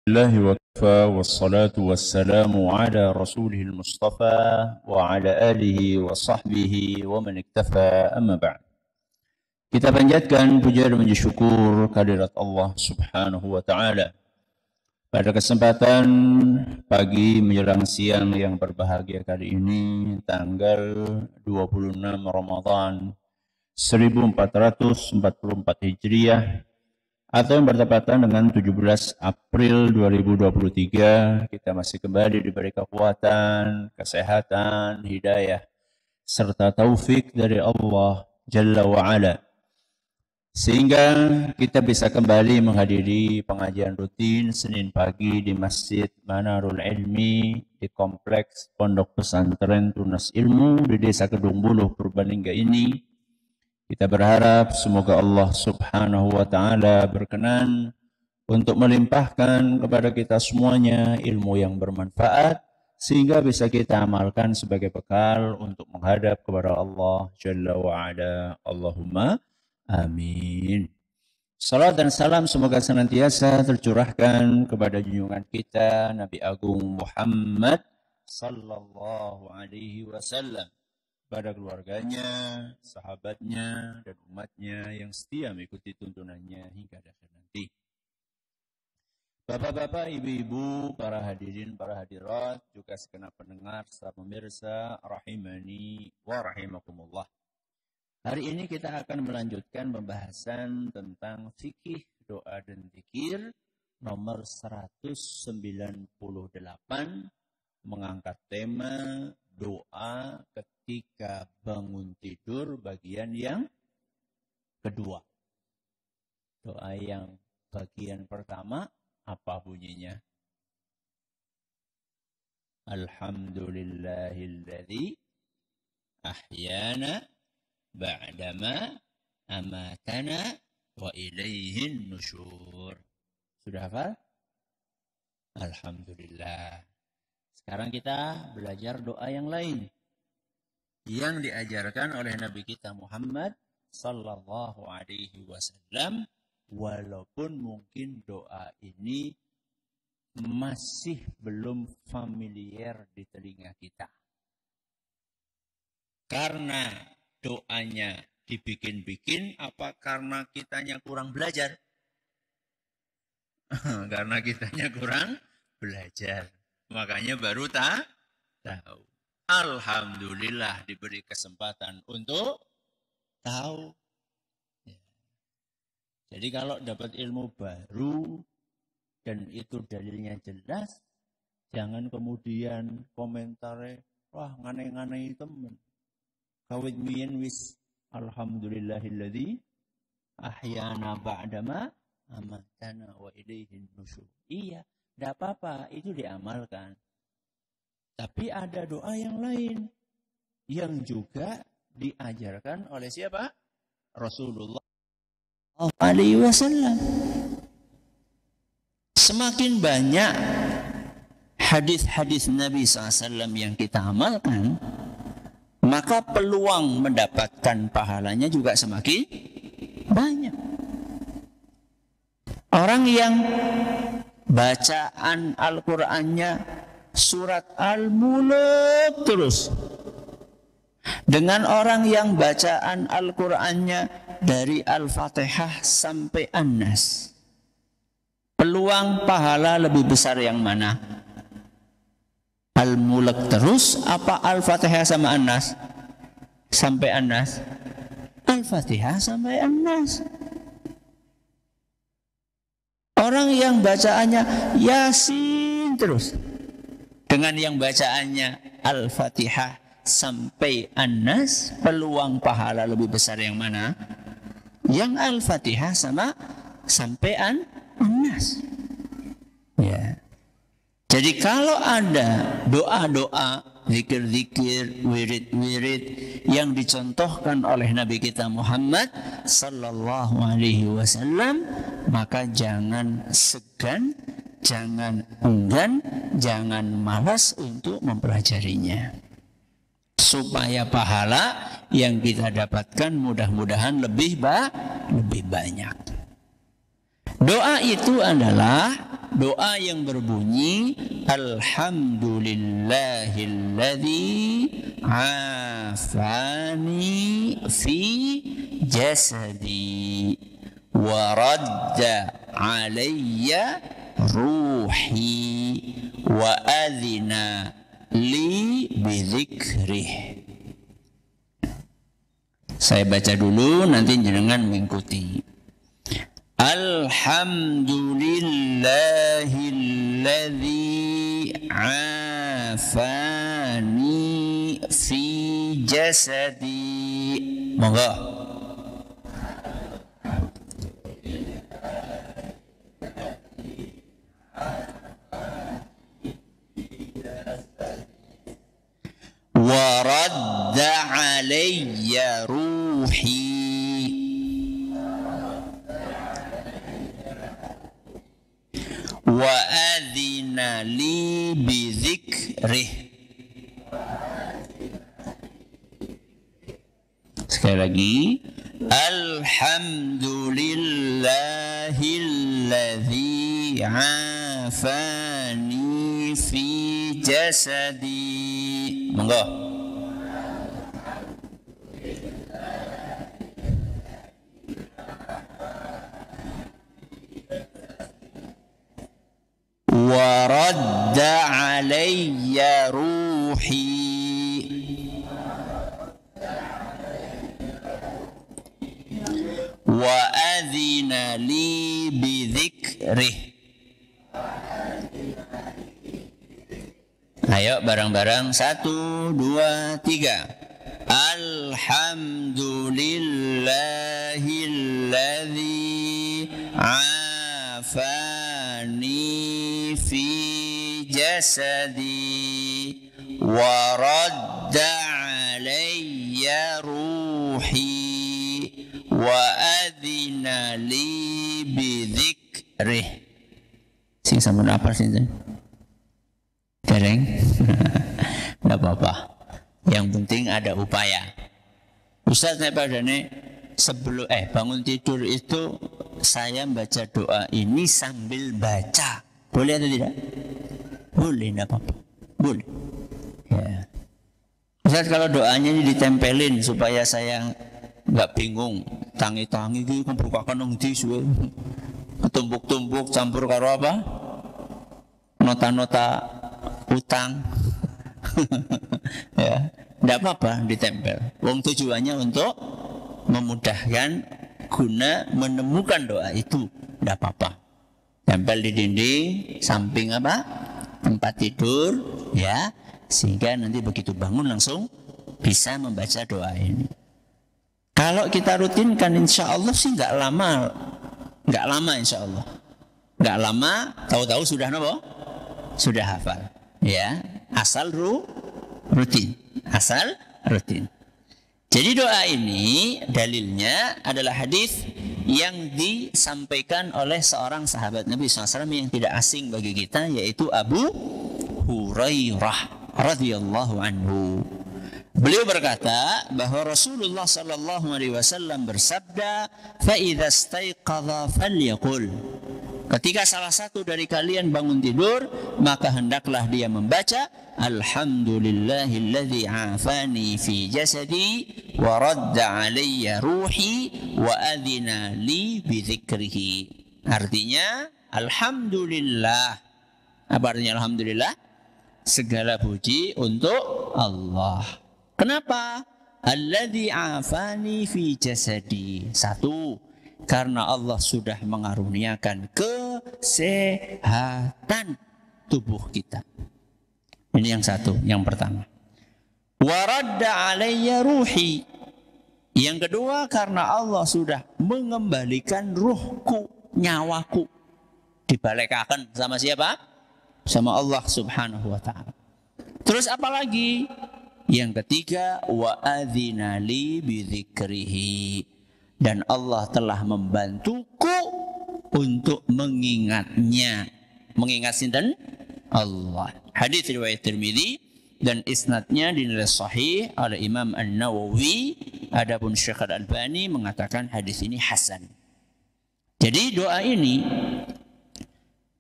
الله وكفى والصلاة والسلام على رسوله المصطفى وعلى آله وصحبه ومن اكتفى أما بعد. Kita panjatkan puja dan puji syukur kehadirat Allah Subhanahu wa taala. Pada kesempatan pagi menjelang siang yang berbahagia kali ini, tanggal 26 Ramadan 1444 Hijriah atau yang bertepatan dengan 17 April 2023, kita masih kembali diberi kekuatan, kesehatan, hidayah, serta taufik dari Allah Jalla wa'ala, sehingga kita bisa kembali menghadiri pengajian rutin Senin pagi di Masjid Manarul Ilmi di Kompleks Pondok Pesantren Tunas Ilmu di Desa Kedung Buluh, Purbalingga ini. Kita berharap semoga Allah Subhanahu wa taala berkenan untuk melimpahkan kepada kita semuanya ilmu yang bermanfaat sehingga bisa kita amalkan sebagai bekal untuk menghadap kepada Allah Jalla wa ala. Allahumma amin. Salam dan salam semoga senantiasa tercurahkan kepada junjungan kita Nabi Agung Muhammad sallallahu alaihi wasallam, pada keluarganya, sahabatnya, dan umatnya yang setia mengikuti tuntunannya hingga akhir nanti. Bapak-bapak, ibu-ibu, para hadirin, para hadirat, juga segenap pendengar serta pemirsa rahimani wa rahimakumullah. Hari ini kita akan melanjutkan pembahasan tentang fikih doa dan zikir nomor 198, mengangkat tema doa ketika bangun tidur bagian yang kedua. Doa yang bagian pertama apa bunyinya? Alhamdulillahilladzi ahyana ba'dama amatana wa ilaihin nusyur. Sudah hafal? Alhamdulillah. Sekarang kita belajar doa yang lain yang diajarkan oleh Nabi kita Muhammad sallallahu alaihi wasallam, walaupun mungkin doa ini masih belum familiar di telinga kita. Karena doanya dibikin-bikin apa karena kitanya kurang belajar? Karena kitanya kurang belajar. Makanya baru tahu. Alhamdulillah diberi kesempatan untuk tahu. Ya. Jadi kalau dapat ilmu baru dan itu dalilnya jelas, jangan kemudian komentarnya, wah ngane-ngane temen. Kawit mien wis alhamdulillahilladzi ahyana ba'dama amatana wa ilaihin nusyur. Iya, tidak apa-apa, itu diamalkan. Tapi ada doa yang lain yang juga diajarkan oleh siapa? Rasulullah alaihi wasallam. Semakin banyak hadis-hadis Nabi SAW yang kita amalkan, maka peluang mendapatkan pahalanya juga semakin banyak. Orang yang bacaan Al-Qur'annya surat Al-Mulk terus, dengan orang yang bacaan Al-Qur'annya dari Al-Fatihah sampai An-Nas, peluang pahala lebih besar yang mana? Al-Mulk terus apa Al-Fatihah sama An-Nas? Sampai An-Nas? Al-Fatihah sampai An-Nas. Orang yang bacaannya Yasin terus, dengan yang bacaannya Al-Fatihah sampai An-Nas, peluang pahala lebih besar yang mana? Yang Al-Fatihah sama sampai An-Nas. Ya. Jadi kalau ada doa-doa, zikir-zikir, wirid-wirid yang dicontohkan oleh Nabi kita Muhammad sallallahu alaihi wasallam, maka jangan segan, jangan enggan, jangan malas untuk mempelajarinya. Supaya pahala yang kita dapatkan mudah-mudahan lebih banyak. Doa itu adalah doa yang berbunyi alhamdulillahilladzi afani fi jasadi wa radda alayya ruhi wa adhina li bidzikrih. Saya baca dulu, nanti jenengan mengikuti. Alhamdulillahilladzi afani fi jasadi. Monggo. Wa radda alayya ruhi wa adhina li bidzikrih. Sekali lagi, alhamdulillahilladzi afani fi jasadi. Monggo. Wa radda alayya ruhi wa adhina li bidzikrih. Ayo bareng-bareng, 1, 2, 3. Alhamdulillahilladzi afani fi jasadi wa radda alayya ruhi wa adhina li bidzikrih. Sing sampun apa sih? Dereng? Tidak apa-apa. Yang penting ada upaya. Ustaz padane sebelum bangun tidur itu saya baca doa ini sambil baca. Boleh atau tidak? Boleh, tidak apa-apa. Boleh. Ya. Ustaz kalau doanya ini ditempelin supaya saya nggak bingung. Tangi-tangi iki bukakan nang ndi suwe. Tumpuk-tumpuk campur karo apa? Nota-nota utang. Ya, tidak apa-apa ditempel. Wong tujuannya untuk memudahkan guna menemukan doa itu, tidak apa-apa. Tempel di dinding samping apa? Tempat tidur, ya, sehingga nanti begitu bangun langsung bisa membaca doa ini. Kalau kita rutinkan, insya Allah sih nggak lama insya Allah. Nggak lama, tahu-tahu sudah apa? Sudah hafal, ya. Asal rutin. Jadi doa ini dalilnya adalah hadis yang disampaikan oleh seorang sahabat Nabi SAW yang tidak asing bagi kita, yaitu Abu Hurairah radhiyallahu anhu. Beliau berkata bahwa Rasulullah SAW bersabda, "Fa idza istaiqadha falyaqul." Ketika salah satu dari kalian bangun tidur, maka hendaklah dia membaca Alhamdulillahilladzi afani fi jasadi wa radda alayya ruhi wa adhina li bidzikrihi. Artinya alhamdulillah. Apa artinya alhamdulillah? Segala puji untuk Allah. Kenapa? Alladzi afani fi jasadi. 1, karena Allah sudah mengaruniakan kesehatan tubuh kita. Ini yang satu, yang pertama. Waradda alayya ruhi. Yang kedua, karena Allah sudah mengembalikan ruhku, nyawaku. Dibalekakan sama siapa? Sama Allah subhanahu wa ta'ala. Terus apa lagi? Yang ketiga, wa adzina li bidzikrihi. Dan Allah telah membantuku untuk mengingatnya. Mengingat sinten? Allah. Hadis riwayat Tirmidzi dan isnadnya dinilai sahih oleh Imam An-Nawawi. Adapun Syekh Al-Albani mengatakan hadis ini hasan. Jadi doa ini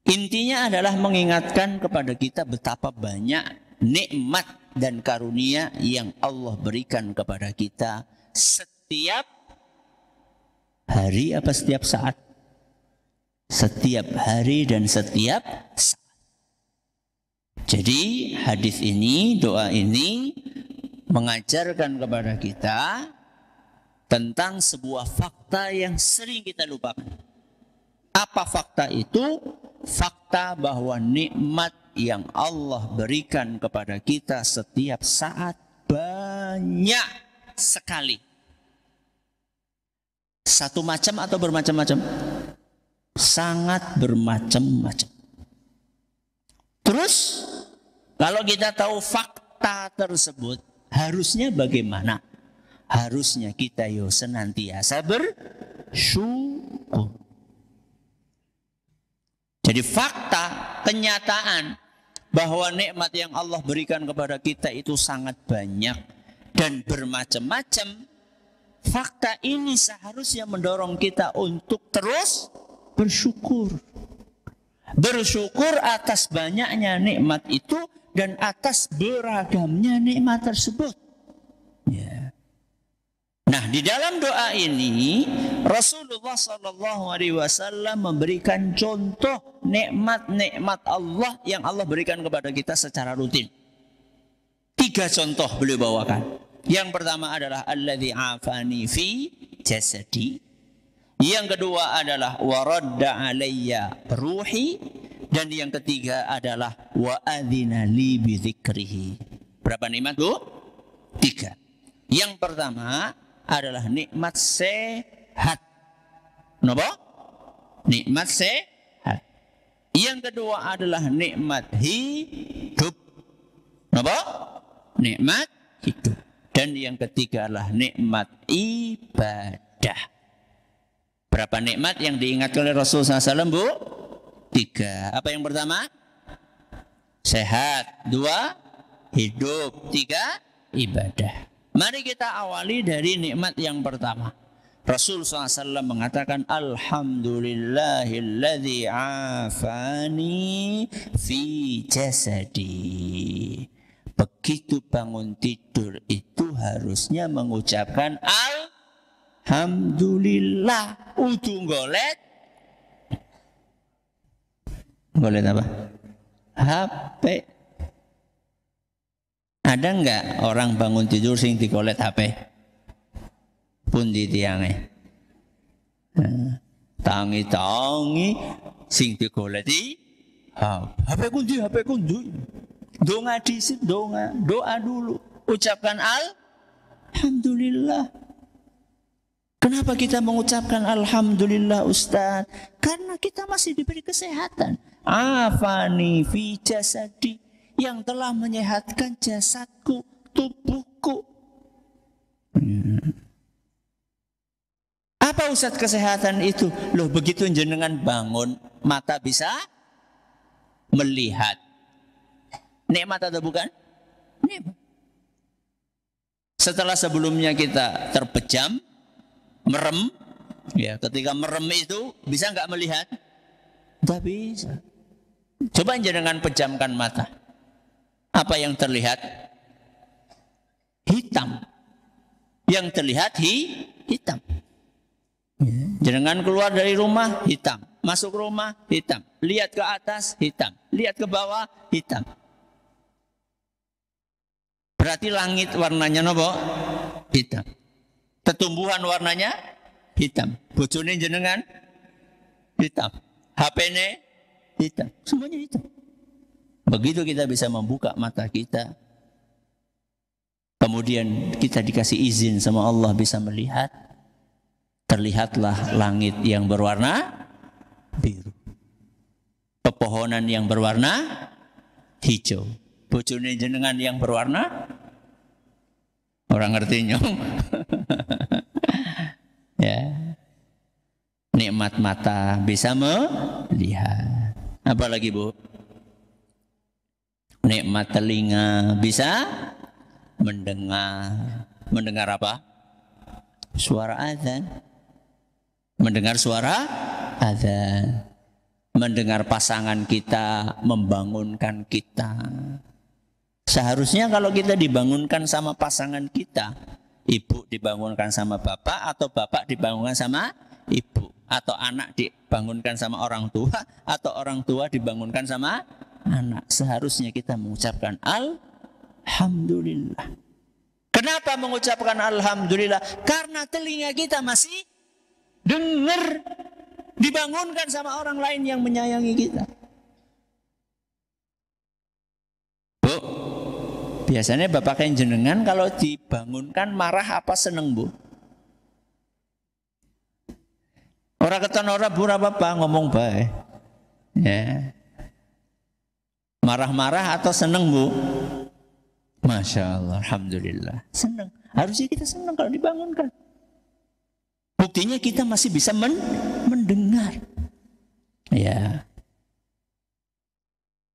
Intinya adalah mengingatkan kepada kita betapa banyak nikmat dan karunia yang Allah berikan kepada kita setiap hari apa setiap saat? Setiap hari dan setiap saat. Jadi hadis ini, doa ini mengajarkan kepada kita tentang sebuah fakta yang sering kita lupakan. Apa fakta itu? Fakta bahwa nikmat yang Allah berikan kepada kita setiap saat banyak sekali. Satu macam atau bermacam-macam? Sangat bermacam-macam. Terus kalau kita tahu fakta tersebut, harusnya bagaimana? Harusnya kita senantiasa bersyukur. Jadi fakta, kenyataan bahwa nikmat yang Allah berikan kepada kita itu sangat banyak dan bermacam-macam. Fakta ini seharusnya mendorong kita untuk terus bersyukur. Bersyukur atas banyaknya nikmat itu dan atas beragamnya nikmat tersebut. Ya. Nah, di dalam doa ini Rasulullah SAW memberikan contoh nikmat-nikmat Allah yang Allah berikan kepada kita secara rutin. 3 contoh beliau bawakan. Yang pertama adalah alladzi afani fi jasadi. Yang kedua adalah waradda alayya ruhi. Dan yang ketiga adalah wa adzina li bi dzikrihi. Berapa nikmat, Bu? 3. Yang pertama adalah nikmat sehat. Kenapa? Nikmat sehat. Yang kedua adalah nikmat hidup. Kenapa? Nikmat hidup. Dan yang ketiga adalah nikmat ibadah. Berapa nikmat yang diingatkan oleh Rasulullah SAW, Bu? 3. Apa yang pertama? Sehat. 2. Hidup. 3. Ibadah. Mari kita awali dari nikmat yang pertama. Rasulullah SAW mengatakan alhamdulillahilladzi afani fi jasadi. Begitu bangun tidur itu harusnya mengucapkan alhamdulillah. Ujung golet apa? HP. Ada enggak orang bangun tidur sing digolet HP? Pun di tiange. Tangi-tangi sing digoleti HP kundi. Doa disit, doa dulu. Ucapkan alhamdulillah. Kenapa kita mengucapkan alhamdulillah, Ustaz? Karena kita masih diberi kesehatan. Afani fi jasadi, yang telah menyehatkan jasadku, tubuhku. Apa Ustaz kesehatan itu? Loh, begitu jenengan bangun, mata bisa melihat. Nikmat atau bukan? Nikmat. Setelah sebelumnya kita terpejam, merem, ya, ketika merem itu bisa nggak melihat? Tidak bisa. Coba jenengan pejamkan mata. Apa yang terlihat? Hitam. Yang terlihat hitam. Jenengan keluar dari rumah, hitam. Masuk rumah, hitam. Lihat ke atas, hitam. Lihat ke bawah, hitam. Berarti langit warnanya nopo? Hitam. Tetumbuhan warnanya hitam. Bojone jenengan hitam. HP-ne hitam. Semuanya hitam. Begitu kita bisa membuka mata kita, kemudian kita dikasih izin sama Allah bisa melihat, terlihatlah langit yang berwarna biru, pepohonan yang berwarna hijau, bojone jenengan yang berwarna, orang ngerti nyong. Ya, nikmat mata bisa melihat. Apalagi, Bu? Nikmat telinga bisa mendengar. Mendengar apa? Suara azan. Mendengar suara azan. mendengar pasangan kita membangunkan kita. Seharusnya kalau kita dibangunkan sama pasangan kita, ibu dibangunkan sama bapak, atau bapak dibangunkan sama ibu, atau anak dibangunkan sama orang tua, atau orang tua dibangunkan sama anak. Seharusnya kita mengucapkan alhamdulillah. Kenapa mengucapkan alhamdulillah? Karena telinga kita masih dengar, dibangunkan sama orang lain yang menyayangi kita. Bu, biasanya bapak yang jenengan kalau dibangunkan marah apa seneng, Bu? Orang keton ora Bu apa ngomong baik. Ya. Marah-marah atau seneng, Bu? Masya Allah, alhamdulillah. Senang. Harusnya kita senang kalau dibangunkan. Buktinya kita masih bisa mendengar. Ya.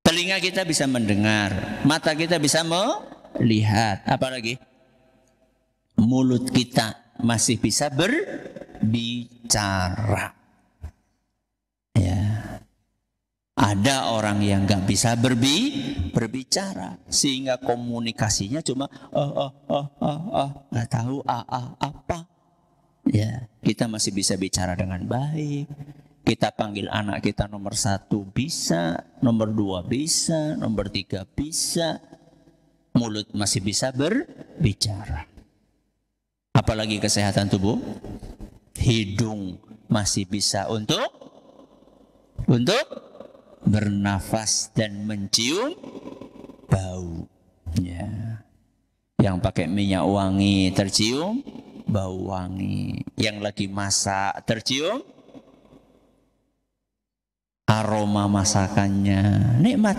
Telinga kita bisa mendengar, mata kita bisa melihat, apalagi mulut kita masih bisa berbicara. Ya. Ada orang yang nggak bisa berbicara, sehingga komunikasinya cuma nggak tahu apa. Ya, kita masih bisa bicara dengan baik. Kita panggil anak kita nomor 1 bisa, nomor 2 bisa, nomor 3 bisa. Mulut masih bisa berbicara. Apalagi kesehatan tubuh, hidung masih bisa untuk bernafas dan mencium bau. Ya. Yang pakai minyak wangi tercium bau wangi. Yang lagi masak tercium aroma masakannya. Nikmat.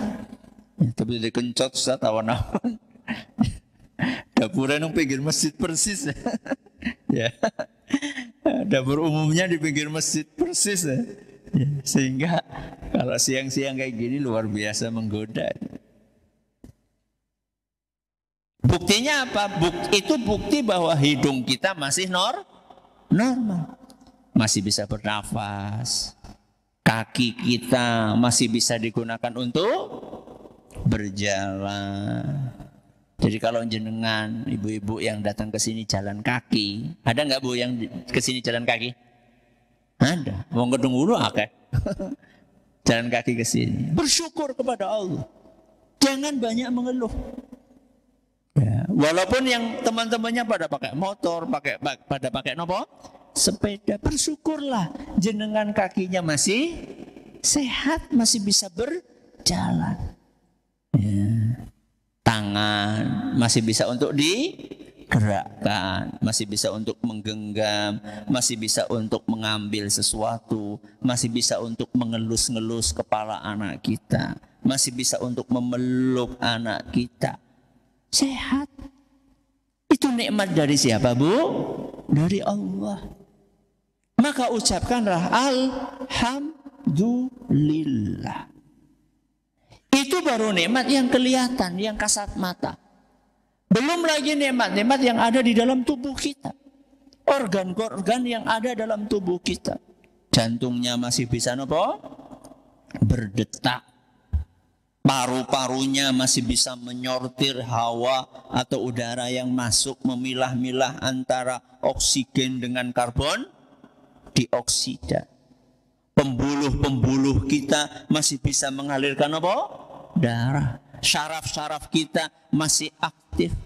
Ya, tapi dikencot saat awan-awan. Dapurnya nang pinggir masjid persis. Ya. Dapur umumnya di pinggir masjid persis. Ya. Sehingga kalau siang-siang kayak gini luar biasa menggoda. Buktinya apa? Itu bukti bahwa hidung kita masih normal. Masih bisa bernafas. Kaki kita masih bisa digunakan untuk berjalan. Jadi kalau jenengan, ibu-ibu yang datang ke sini jalan kaki, ada nggak Bu yang ke sini jalan kaki? Ada. Wong gedung ulu akeh. Jalan kaki ke sini. Bersyukur kepada Allah. Jangan banyak mengeluh. Ya, walaupun yang teman-temannya pada pakai motor, pada pakai nopo? Sepeda. Bersyukurlah jenengan kakinya masih sehat, masih bisa berjalan. Ya. Tangan masih bisa untuk digerakkan, masih bisa untuk menggenggam, masih bisa untuk mengambil sesuatu, masih bisa untuk mengelus-ngelus kepala anak kita, masih bisa untuk memeluk anak kita. Sehat. Itu nikmat dari siapa, Bu? Dari Allah. Maka ucapkanlah alhamdulillah. Itu baru nikmat yang kelihatan, yang kasat mata. Belum lagi nikmat-nikmat yang ada di dalam tubuh kita. Organ-organ yang ada dalam tubuh kita. Jantungnya masih bisa nopo? Berdetak. Paru-parunya masih bisa menyortir hawa atau udara yang masuk, memilah-milah antara oksigen dengan karbon dioksida. Pembuluh-pembuluh kita masih bisa mengalirkan apa? Darah. Syaraf-syaraf kita masih aktif.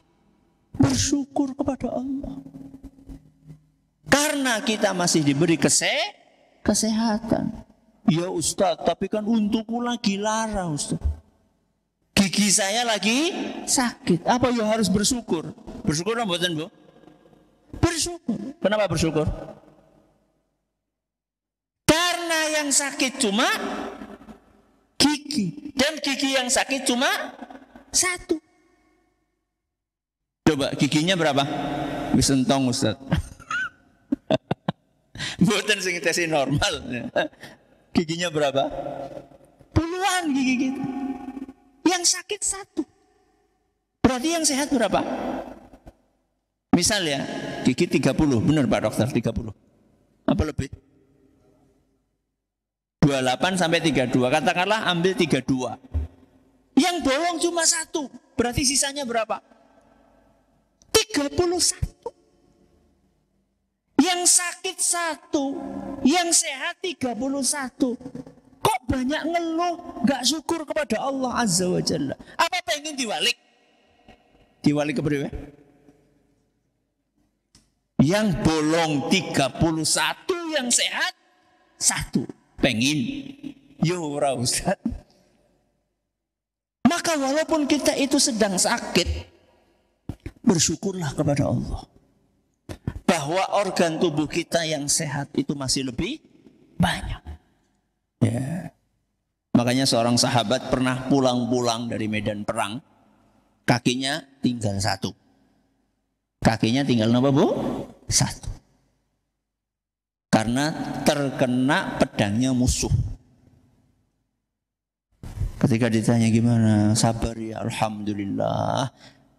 Bersyukur kepada Allah. Karena kita masih diberi kesehatan. Ya Ustaz, tapi kan untukku lagi lara Ustaz. Gigi saya lagi sakit. Apa ya harus bersyukur? Bersyukur apa mboten, Bu? Bersyukur. Kenapa bersyukur? Karena yang sakit cuma gigi. Dan gigi yang sakit cuma 1. Coba giginya berapa? Wis entong Ustaz. Mboten sing tesi normal. Giginya berapa? Puluhan gigi kita. Yang sakit 1. Berarti yang sehat berapa? Misal ya, gigi 30. Benar Pak Dokter, 30. Apa lebih? 28 sampai 32. Katakanlah ambil 32. Yang bolong cuma 1. Berarti sisanya berapa? 31. Yang sakit 1, yang sehat 31. Kok banyak ngeluh, gak syukur kepada Allah Azza wa Jalla? Apa pengen diwalik? Diwalik ke berapa? Yang bolong 31, yang sehat 1. Pengen? Yo ora Ustaz. Maka walaupun kita itu sedang sakit, bersyukurlah kepada Allah. Bahwa organ tubuh kita yang sehat itu masih lebih banyak. Ya. Makanya seorang sahabat pernah pulang-pulang dari medan perang, kakinya tinggal 1. Kakinya tinggal apa, Bu? 1. Karena terkena pedangnya musuh. Ketika ditanya gimana, sabar ya, alhamdulillah,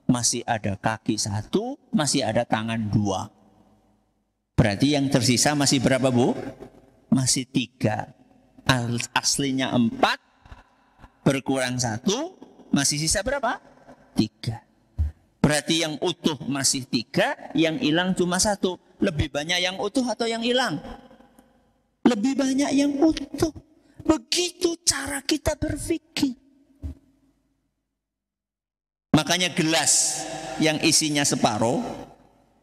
masih ada kaki 1, masih ada tangan 2. Berarti yang tersisa masih berapa, Bu? Masih 3. Aslinya 4, berkurang 1, masih sisa berapa? 3. Berarti yang utuh masih 3, yang hilang cuma 1. Lebih banyak yang utuh atau yang hilang? Lebih banyak yang utuh. Begitu cara kita berpikir. Makanya gelas yang isinya separuh,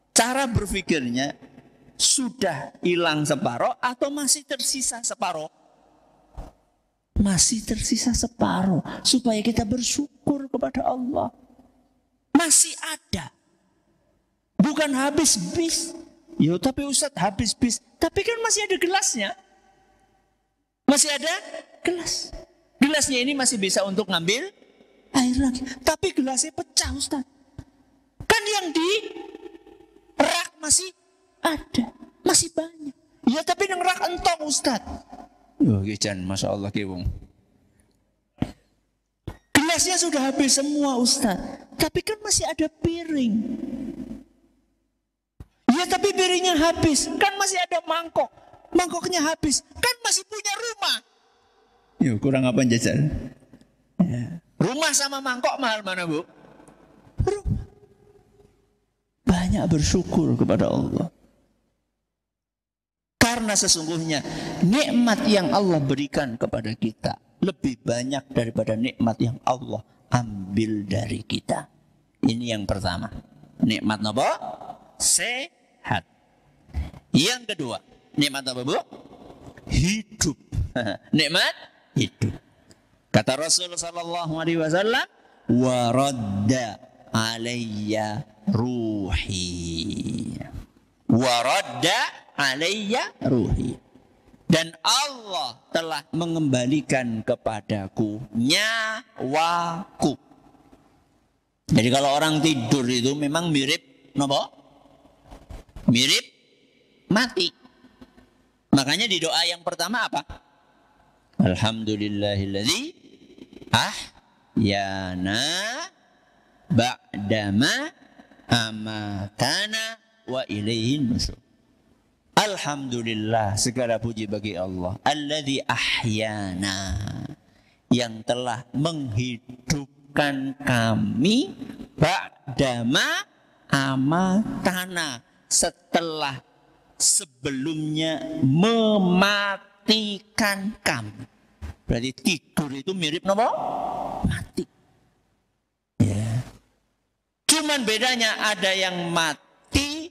cara berpikirnya sudah hilang separuh atau masih tersisa separuh? Masih tersisa separuh. Supaya kita bersyukur kepada Allah. Masih ada. Bukan habis bis. Ya tapi Ustaz habis bis. Tapi kan masih ada gelasnya. Masih ada gelas. Gelasnya ini masih bisa untuk ngambil air lagi. Tapi gelasnya pecah Ustaz. Kan yang di rak masih ada. Masih banyak. Ya tapi yang rak entong Ustaz. Oh gijan, Masya Allah kiwung. Gelasnya sudah habis semua Ustaz. Tapi kan masih ada piring. Ya tapi piringnya habis. Kan masih ada mangkok. Mangkoknya habis. Kan masih punya rumah. Yuk kurang apa jajan? Ya. Rumah sama mangkok mahal mana Bu? Rumah. Banyak bersyukur kepada Allah. Karena sesungguhnya nikmat yang Allah berikan kepada kita lebih banyak daripada nikmat yang Allah ambil dari kita. Ini yang pertama. Nikmat apa? Sehat. Yang kedua, nikmat apa Bu? Hidup. Nikmat hidup. Kata Rasulullah sallallahu alaihi wasallam, "Wa radda alayya ruhi." Wa radda alayya ruhi. Dan Allah telah mengembalikan kepadaku nyawaku. Jadi kalau orang tidur itu memang mirip apa? Mirip mati. Makanya di doa yang pertama apa? Alhamdulillahilladzi ahyana ba'dama amatana wa ilaihin nusyur. Alhamdulillah, segala puji bagi Allah. Alladzi ahyana, yang telah menghidupkan kami ba'dama amatana, setelah sebelumnya mematikan kami. Berarti tidur itu mirip apa? Mati. Ya. Cuman bedanya ada yang mati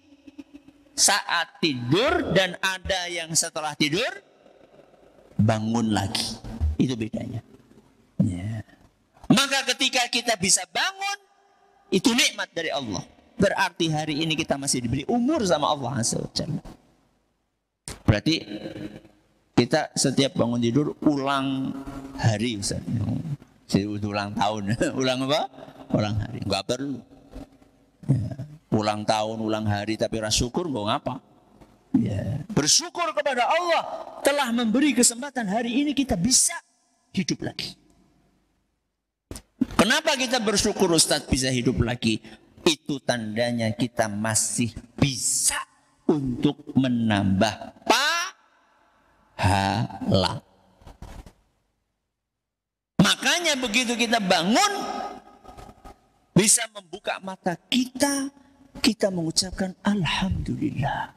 saat tidur dan ada yang setelah tidur bangun lagi. Itu bedanya. Ya. Maka ketika kita bisa bangun, itu nikmat dari Allah. Berarti hari ini kita masih diberi umur sama Allah Azza wa Jalla. Berarti kita setiap bangun tidur ulang hari Ustaz. Ulang tahun. Ulang apa? Ulang hari. Enggak perlu. Ya. Ulang tahun, ulang hari, tapi rasa syukur mau ngapa? Ya. Bersyukur kepada Allah telah memberi kesempatan hari ini kita bisa hidup lagi. Kenapa kita bersyukur Ustaz bisa hidup lagi? Itu tandanya kita masih bisa untuk menambah pahala. Makanya begitu kita bangun, bisa membuka mata kita, kita mengucapkan Alhamdulillah.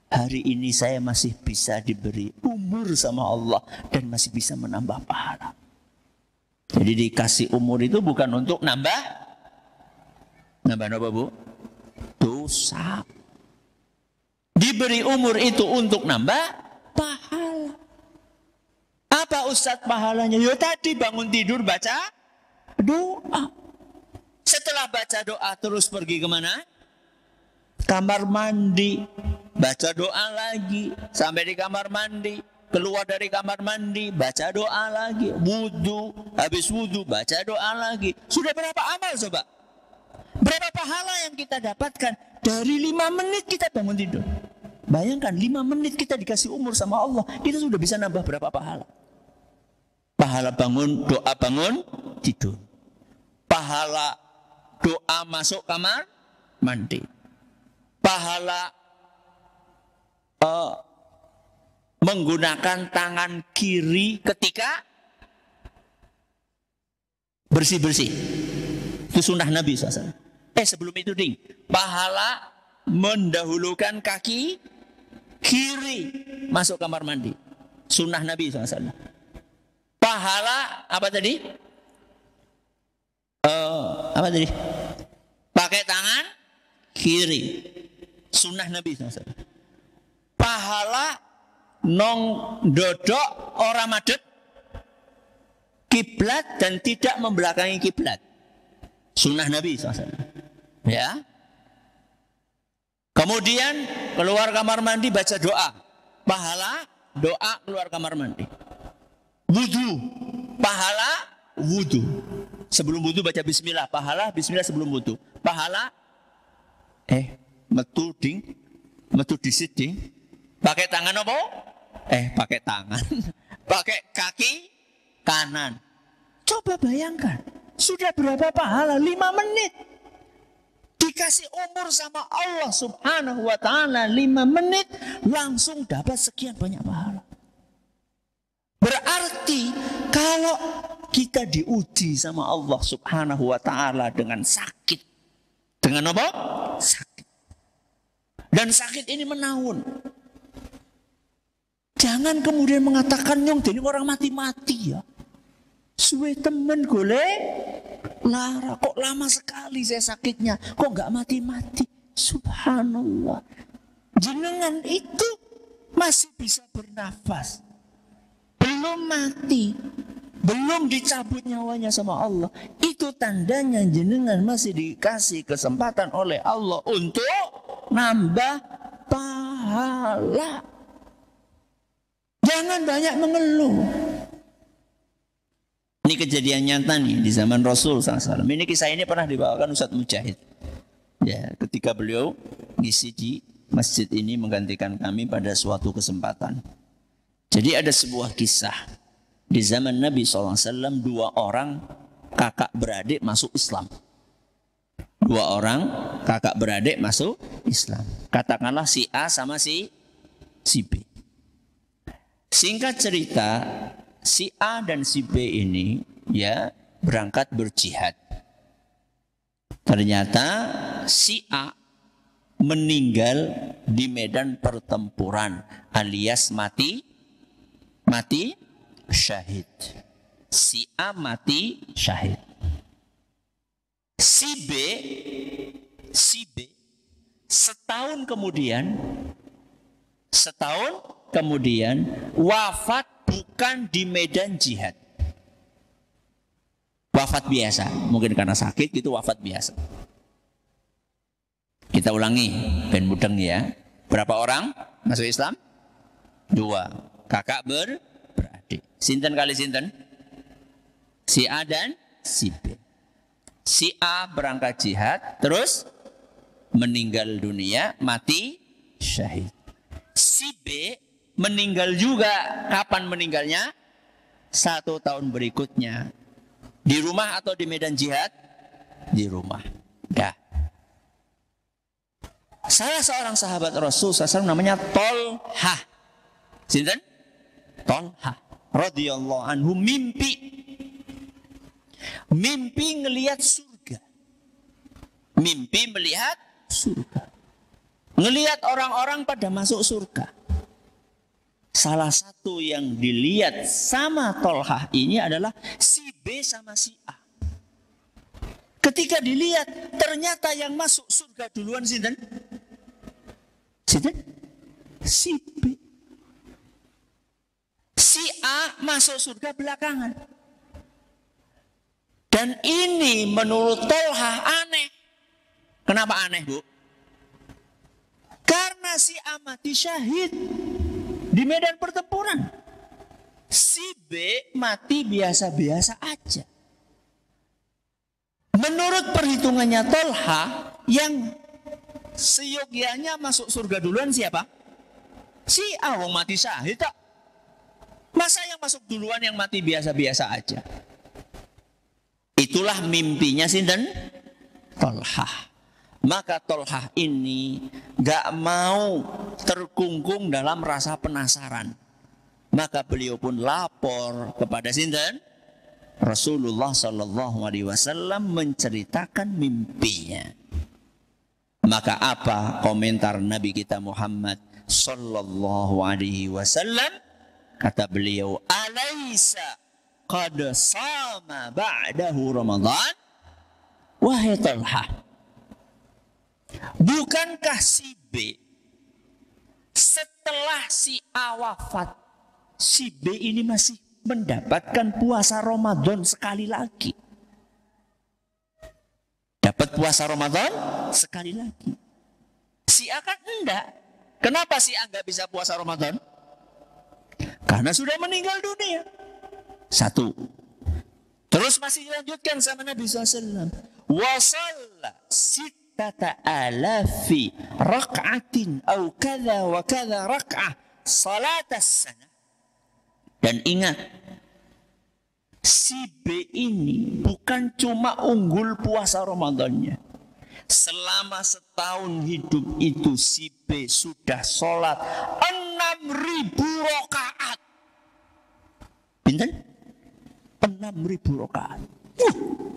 Hari ini saya masih bisa diberi umur sama Allah dan masih bisa menambah pahala. Jadi dikasih umur itu bukan untuk nambah apa Bu? Dosa. Diberi umur itu untuk nambah pahala. Apa Ustadz pahalanya? Ya tadi bangun tidur baca doa. Setelah baca doa terus pergi kemana? Kamar mandi. Baca doa lagi. Sampai di kamar mandi. Keluar dari kamar mandi. Baca doa lagi. Wudu. Habis wudu baca doa lagi. Sudah berapa amal coba? Berapa pahala yang kita dapatkan? Dari 5 menit kita bangun tidur. Bayangkan 5 menit kita dikasih umur sama Allah. Kita sudah bisa nambah berapa pahala? Pahala bangun, doa bangun, tidur. Pahala doa masuk kamar mandi. Pahala menggunakan tangan kiri ketika bersih-bersih. Itu sunnah Nabi SAW. Sebelum itu ding, pahala mendahulukan kaki kiri masuk kamar mandi. Sunnah Nabi SAW. Pahala apa tadi? Apa tadi? Pakai tangan kiri. Sunnah Nabi SAW. Pahala nong dodok ora madhep kiblat dan tidak membelakangi kiblat. Sunnah Nabi SAW. Ya. Kemudian keluar kamar mandi baca doa. Pahala doa keluar kamar mandi. Wudu. Pahala wudu. Sebelum wudu baca bismillah. Pahala bismillah sebelum wudu. Pahala metu ding. Metu disit ding. Pakai tangan apa? Pakai tangan. Pakai kaki kanan. Coba bayangkan. Sudah berapa pahala? 5 menit. Dikasih umur sama Allah subhanahu wa ta'ala 5 menit. Langsung dapat sekian banyak pahala. Berarti kalau kita diuji sama Allah subhanahu wa ta'ala dengan sakit. Dengan apa? Sakit. Dan sakit ini menaun. Jangan kemudian mengatakan nyong jadi orang mati-mati ya. Suwe temen golek lara, kok lama sekali saya sakitnya, kok nggak mati-mati. Subhanallah. Jenengan itu masih bisa bernafas, belum mati, belum dicabut nyawanya sama Allah. Itu tandanya jenengan masih dikasih kesempatan oleh Allah untuk nambah pahala. Jangan banyak mengeluh. Ini kejadian nyata nih di zaman Rasul SAW. Ini kisah ini pernah dibawakan Ustadz Mujahid. Ya, ketika beliau ngisi di masjid ini menggantikan kami pada suatu kesempatan. Jadi ada sebuah kisah. Di zaman Nabi SAW 2 orang kakak beradik masuk Islam. 2 orang kakak beradik masuk Islam. Katakanlah si A sama si B. Singkat cerita, si A dan si B ini ya berangkat berjihad. Ternyata si A meninggal di medan pertempuran alias mati syahid. Si A mati syahid. Si B setahun kemudian wafat bukan di medan jihad. Wafat biasa. Mungkin karena sakit gitu wafat biasa. Kita ulangi. Ben mudeng ya. Berapa orang masuk Islam? 2. Kakak beradik. Sinten kali sinten? Si A dan si B. Si A berangkat jihad. Terus meninggal dunia. Mati syahid. Si B meninggal juga. Kapan meninggalnya? 1 tahun berikutnya. Di rumah atau di medan jihad? Di rumah. Dah. Salah seorang sahabat Rasul SAW namanya Tolhah. Sinten? Tolhah radhiyallahu anhu mimpi Mimpi ngelihat surga. Mimpi melihat surga. Ngelihat orang-orang pada masuk surga. Salah satu yang dilihat sama Tolhah ini adalah si B sama si A. Ketika dilihat, ternyata yang masuk surga duluan sinten? Sinten? Si B. Si A masuk surga belakangan. Dan ini menurut Tolhah aneh. Kenapa aneh, Bu? Karena si A mati syahid di medan pertempuran. Si B mati biasa-biasa aja. Menurut perhitungannya Tolhah, yang seyogianya masuk surga duluan siapa? Si A, wong mati syahid tak? Masa yang masuk duluan yang mati biasa-biasa aja? Itulah mimpinya sinten? Tolhah. Maka Tolhah ini gak mau terkungkung dalam rasa penasaran. Maka beliau pun lapor kepada sinten? Rasulullah Sallallahu Alaihi Wasallam menceritakan mimpinya. Maka apa komentar Nabi kita Muhammad Sallallahu Alaihi Wasallam? Kata beliau, Alaisa qad sama ba'dahu Ramadan? Wahai Tolhah, bukankah si B setelah si A wafat, si B ini masih mendapatkan puasa Ramadan sekali lagi? Dapat puasa Ramadan sekali lagi. Si A kan enggak. Kenapa si A enggak bisa puasa Ramadan? Karena sudah meninggal dunia. Satu. Terus masih dilanjutkan sama Nabi SAW. Wasalla sittata alafi rak'atin au kada wa kada rak'ah salatas sana. Dan ingat, si B ini bukan cuma unggul puasa Ramadannya. Selama setahun hidup itu si B sudah sholat 6.000 rakaat. Pinten? 6.000 rakaat.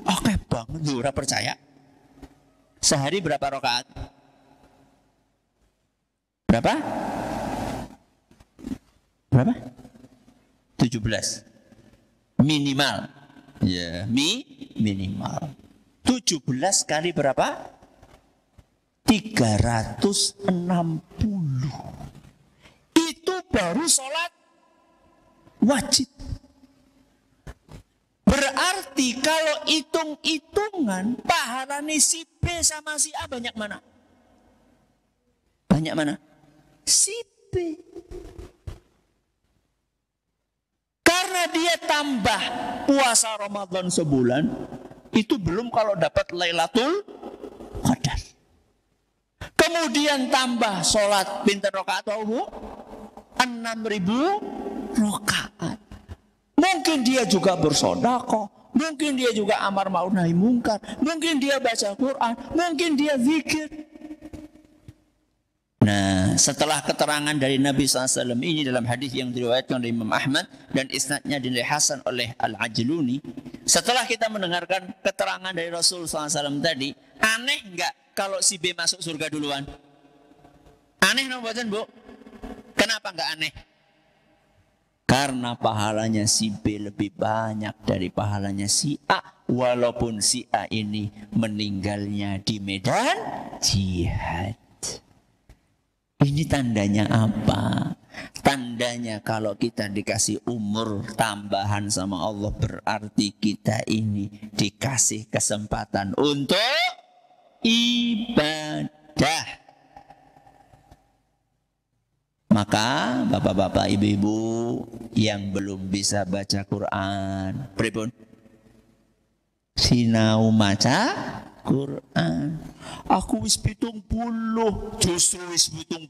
Oke banget, ora percaya. Sehari berapa rakaat? Berapa? Berapa? 17 minimal. Ya, minimal. 17 kali berapa? 360. Itu baru sholat wajib. Berarti kalau hitung-hitungan pahalanya si B sama si A banyak mana? Banyak mana? Si B. Karena dia tambah puasa Ramadan sebulan, itu belum kalau dapat Lailatul Qadar. Kemudian tambah sholat pinter rakaat atau Bu? 6.000 rakaat. Mungkin dia juga bersedekah, mungkin dia juga amar ma'ruf nahi mungkar, mungkin dia baca Quran, mungkin dia zikir. Nah, setelah keterangan dari Nabi SAW ini dalam hadis yang diriwayatkan oleh Imam Ahmad dan isnadnya dinilai hasan oleh Al-Ajluni, setelah kita mendengarkan keterangan dari Rasul SAW tadi, aneh enggak kalau si B masuk surga duluan? Aneh nggak Bu? Kenapa enggak aneh? Karena pahalanya si B lebih banyak dari pahalanya si A, walaupun si A ini meninggalnya di medan jihad. Ini tandanya apa? Tandanya kalau kita dikasih umur tambahan sama Allah, berarti kita ini dikasih kesempatan untuk ibadah. Maka bapak-bapak, ibu-ibu yang belum bisa baca Quran, pripun? Sinau maca Quran. Aku wis 70, justru wis 70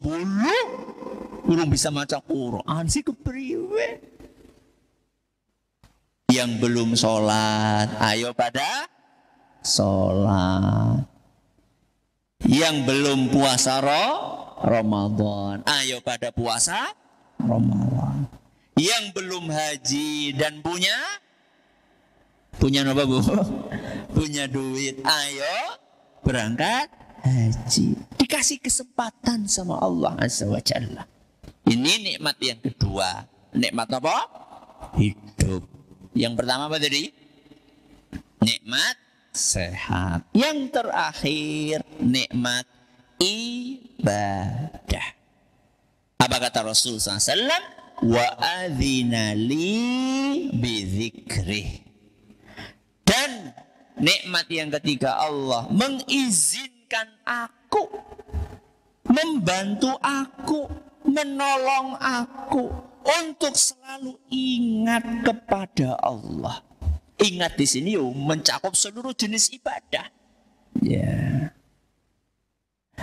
belum bisa maca Quran sih kepriwe. Yang belum sholat, ayo pada sholat. Yang belum puasa Ramadan, ayo pada puasa Ramadan. Yang belum haji dan punya Punya apa Bu? Punya duit. Ayo berangkat haji. Dikasih kesempatan sama Allah Azza wa Jalla. Ini nikmat yang kedua. Nikmat apa? Hidup. Yang pertama apa tadi? Nikmat sehat. Yang terakhir nikmat ibadah. Apa kata Rasul SAW? Wa adzina li bidzikrih. Dan nikmat yang ketiga, Allah mengizinkan aku, membantu aku, menolong aku untuk selalu ingat kepada Allah. Ingat di sini mencakup seluruh jenis ibadah. Ya.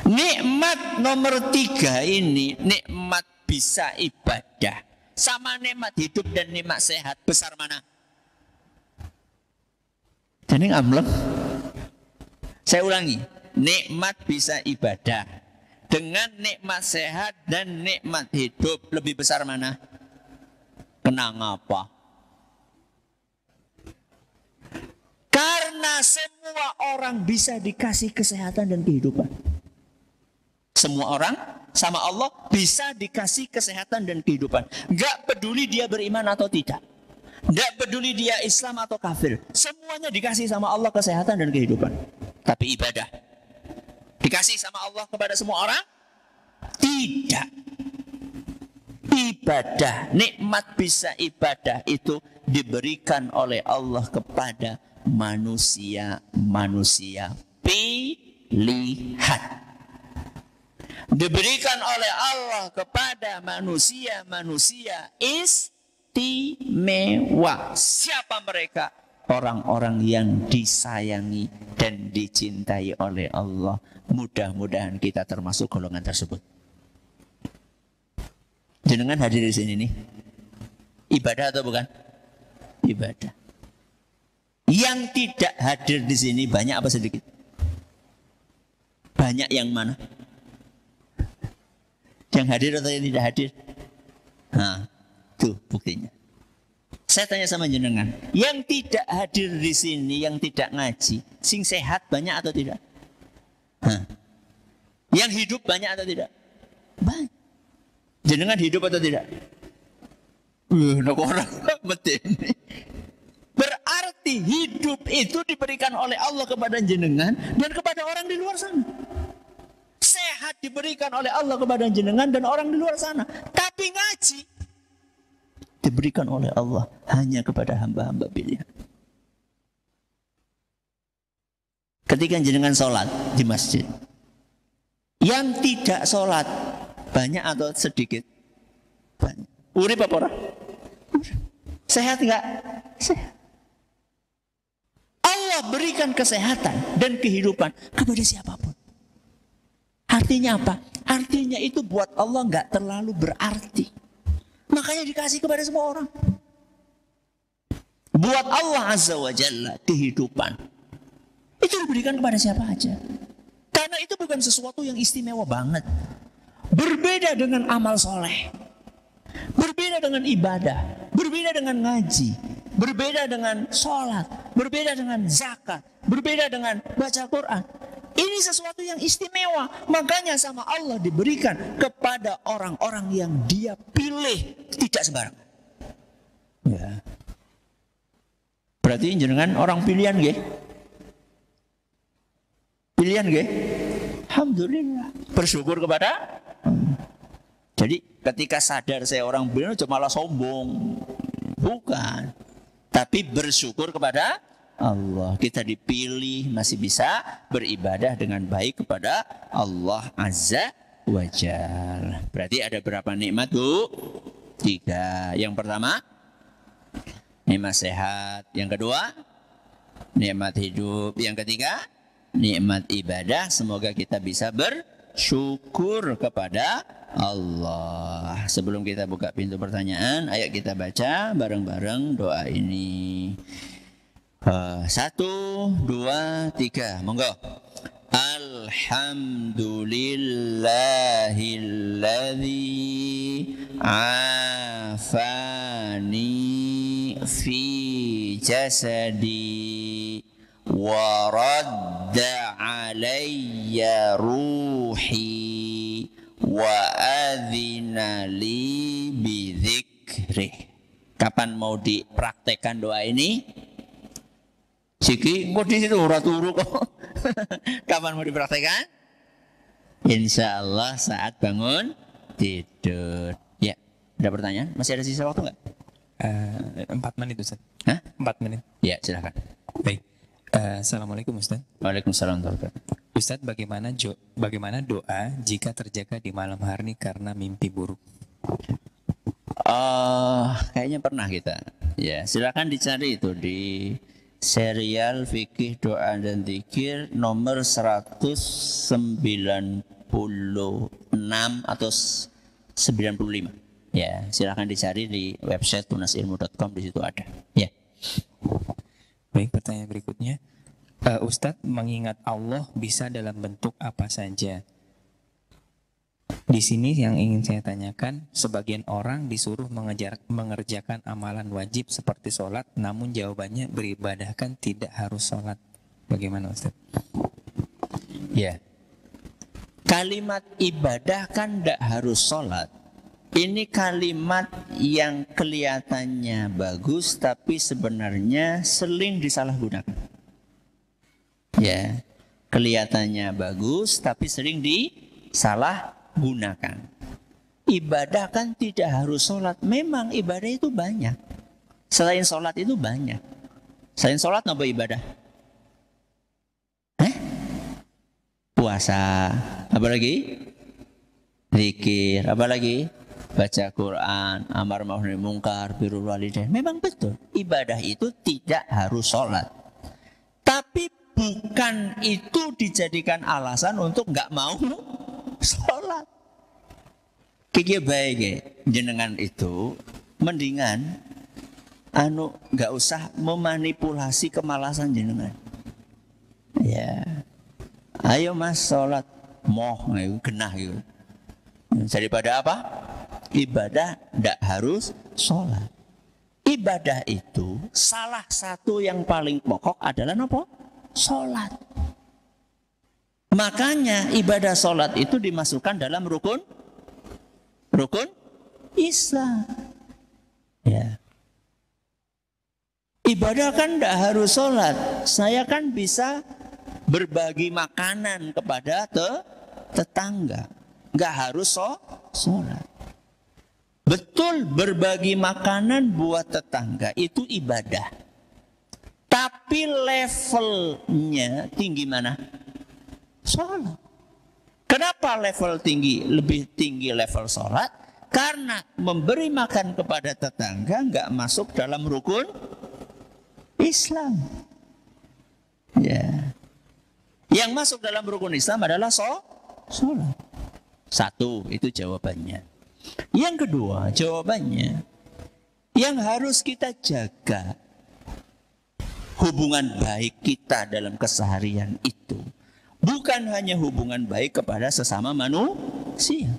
Nikmat nomor 3 ini, nikmat bisa ibadah. Sama nikmat hidup dan nikmat sehat, besar mana? Jadi ngamleng. Saya ulangi, nikmat bisa ibadah dengan nikmat sehat dan nikmat hidup, lebih besar mana? Kenapa? Karena semua orang bisa dikasih kesehatan dan kehidupan. Semua orang sama Allah bisa dikasih kesehatan dan kehidupan. Gak peduli dia beriman atau tidak. Gak peduli dia Islam atau kafir. Semuanya dikasih sama Allah kesehatan dan kehidupan. Tapi ibadah dikasih sama Allah kepada semua orang? Tidak. Ibadah, nikmat bisa ibadah itu diberikan oleh Allah kepada manusia pilihan. Diberikan oleh Allah kepada manusia istimewa. Siapa mereka? Orang-orang yang disayangi dan dicintai oleh Allah. Mudah-mudahan kita termasuk golongan tersebut. Jenengan hadir di sini nih, ibadah atau bukan? Ibadah. Yang tidak hadir di sini banyak apa sedikit? Banyak yang mana? Yang hadir atau yang tidak hadir? Nah, tuh buktinya. Saya tanya sama jenengan, yang tidak hadir di sini, yang tidak ngaji, sing sehat banyak atau tidak? Hah. Yang hidup banyak atau tidak? Banyak. Jenengan hidup atau tidak? Orang berarti hidup itu diberikan oleh Allah kepada jenengan dan kepada orang di luar sana. Sehat diberikan oleh Allah kepada jenengan dan orang di luar sana. Tapi ngaji diberikan oleh Allah hanya kepada hamba-hamba pilihan. Ketika jenengan sholat di masjid, yang tidak sholat banyak atau sedikit? Banyak. Urip apa orang? Sehat enggak? Sehat. Allah berikan kesehatan dan kehidupan kepada siapapun. Artinya apa? Artinya itu buat Allah enggak terlalu berarti. Makanya dikasih kepada semua orang. Buat Allah Azza wa Jalla kehidupan itu diberikan kepada siapa aja. Karena itu bukan sesuatu yang istimewa banget. Berbeda dengan amal soleh, berbeda dengan ibadah, berbeda dengan ngaji, berbeda dengan sholat, berbeda dengan zakat, berbeda dengan baca Quran. Ini sesuatu yang istimewa. Makanya sama Allah diberikan kepada orang-orang yang dia pilih, tidak sembarangan. Ya. Berarti jenengan orang pilihan nggih? Pilihan nggih? Alhamdulillah. Bersyukur kepada. Jadi ketika sadar saya orang pilihan cuma malah sombong. Bukan. Tapi bersyukur kepada Allah. Kita dipilih masih bisa beribadah dengan baik kepada Allah Azza wa Jalla. Berarti ada berapa nikmat, Bu? 3. Yang pertama, nikmat sehat. Yang kedua, nikmat hidup. Yang ketiga, nikmat ibadah. Semoga kita bisa bersyukur kepada Allah. Sebelum kita buka pintu pertanyaan, ayo kita baca bareng-bareng doa ini. 1, 2, 3. Monggo. Alhamdulillahilladzi afani fi jasadi wa radda alayya ruhi wa adhina li bidzikrih. Kapan mau dipraktekkan doa ini? Siki, kok di situ ora turu kok. Kapan mau dipraktekkan? Insya Allah saat bangun tidur. Ya, ada pertanyaan? Masih ada sisa waktu nggak? 4 menit Ustaz. Hah? 4 menit. Ya, silakan. Baik. Assalamualaikum Ustaz. Waalaikumsalam warahmatullahi wabarakatuh. Ustaz, bagaimana doa jika terjaga di malam hari karena mimpi buruk? Kayaknya pernah kita. Ya, silakan dicari itu di serial fikih doa dan zikir nomor 196 atau 95. Ya, silakan dicari di website tunasilmu.com, di situ ada. Ya. Baik, pertanyaan berikutnya. Ustadz, mengingat Allah bisa dalam bentuk apa saja? Di sini yang ingin saya tanyakan, sebagian orang disuruh mengerjakan amalan wajib seperti sholat, namun jawabannya beribadahkan tidak harus sholat. Bagaimana Ustadz? Ya. Kalimat ibadah kan tidak harus sholat. Ini kalimat yang kelihatannya bagus, tapi sebenarnya sering disalahgunakan. Ya, kelihatannya bagus, tapi sering disalahgunakan. Ibadah kan tidak harus sholat. Memang ibadah itu banyak. Selain sholat itu banyak. Selain sholat apa ibadah? Puasa. Apa lagi? Zikir. Apa lagi? Baca Quran, amar ma'ruf nahi mungkar, birrul walidain. Memang betul, ibadah itu tidak harus sholat. Tapi bukan itu dijadikan alasan untuk nggak mau sholat. Kiki baik jenengan itu mendingan nggak usah memanipulasi kemalasan jenengan. Ya, ayo mas sholat, moh genah gitu. Daripada apa? Ibadah tidak harus sholat. Ibadah itu salah satu yang paling pokok adalah apa? Sholat. Makanya ibadah sholat itu dimasukkan dalam rukun Islam. Ya. Ibadah kan tidak harus sholat. Saya kan bisa berbagi makanan kepada tetangga. Nggak harus sholat. Betul, berbagi makanan buat tetangga itu ibadah. Tapi levelnya tinggi mana? Sholat. Kenapa level tinggi? Lebih tinggi level sholat? Karena memberi makan kepada tetangga nggak masuk dalam rukun Islam. Ya. Yang masuk dalam rukun Islam adalah sholat. Satu, itu jawabannya. Yang kedua, jawabannya, yang harus kita jaga hubungan baik kita dalam keseharian itu bukan hanya hubungan baik kepada sesama manusia.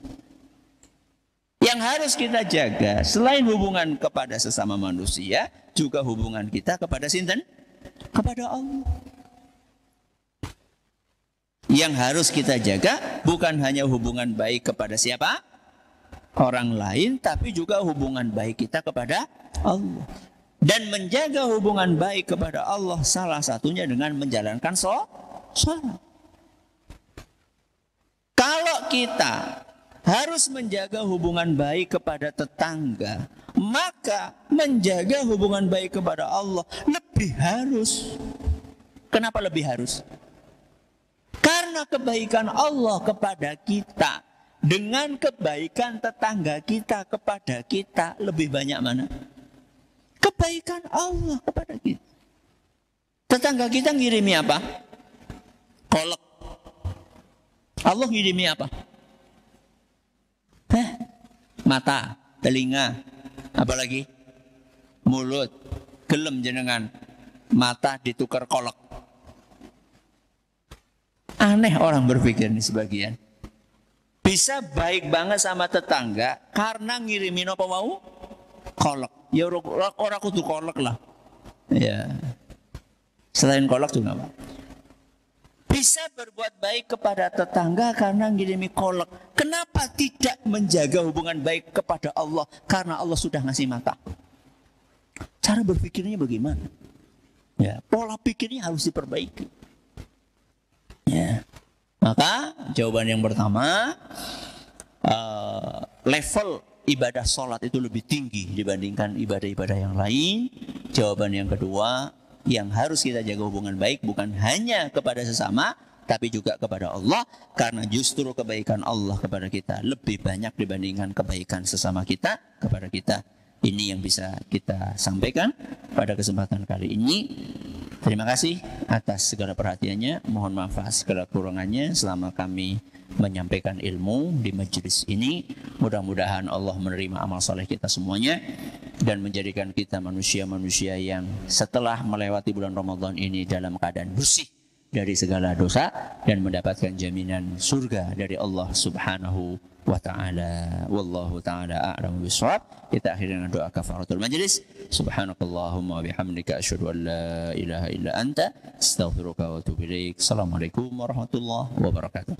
Yang harus kita jaga selain hubungan kepada sesama manusia, juga hubungan kita kepada sinten? Kepada Allah. Yang harus kita jaga bukan hanya hubungan baik kepada siapa? Orang lain, tapi juga hubungan baik kita kepada Allah. Dan menjaga hubungan baik kepada Allah salah satunya dengan menjalankan sholat. Kalau kita harus menjaga hubungan baik kepada tetangga, maka menjaga hubungan baik kepada Allah lebih harus. Kenapa lebih harus? Karena kebaikan Allah kepada kita dengan kebaikan tetangga kita kepada kita lebih banyak mana? Kebaikan Allah kepada kita. Tetangga kita ngirimi apa? Kolak. Allah ngirimi apa? Mata, telinga, apalagi mulut, gelem jenengan, mata ditukar kolak. Aneh orang berpikir nih sebagian. Bisa baik banget sama tetangga karena ngirimin apa mau? Kolak. ya orang kudu kolak lah. Ya. Selain kolak juga apa? Bisa berbuat baik kepada tetangga karena ngirimi kolak. Kenapa tidak menjaga hubungan baik kepada Allah? Karena Allah sudah ngasih mata. Cara berpikirnya bagaimana? Ya, pola pikirnya harus diperbaiki. Ya. Maka jawaban yang pertama, level ibadah sholat itu lebih tinggi dibandingkan ibadah-ibadah yang lain. Jawaban yang kedua, yang harus kita jaga hubungan baik bukan hanya kepada sesama, tapi juga kepada Allah. Karena justru kebaikan Allah kepada kita lebih banyak dibandingkan kebaikan sesama kita kepada kita. Ini yang bisa kita sampaikan pada kesempatan kali ini. Terima kasih atas segala perhatiannya. Mohon maaf atas segala kurangannya selama kami menyampaikan ilmu di majelis ini. Mudah-mudahan Allah menerima amal soleh kita semuanya dan menjadikan kita manusia-manusia yang setelah melewati bulan Ramadan ini dalam keadaan bersih dari segala dosa dan mendapatkan jaminan surga dari Allah Subhanahu wa ta'ala. Wallahu ta'ala a'lamu bishawab. Kita akhiri dengan doa kafaratul majlis. Subhanakallahumma wa bihamdika asyhadu an la ilaha illa anta astaghfiruka wa atubu ilaik. Assalamualaikum warahmatullahi wabarakatuh.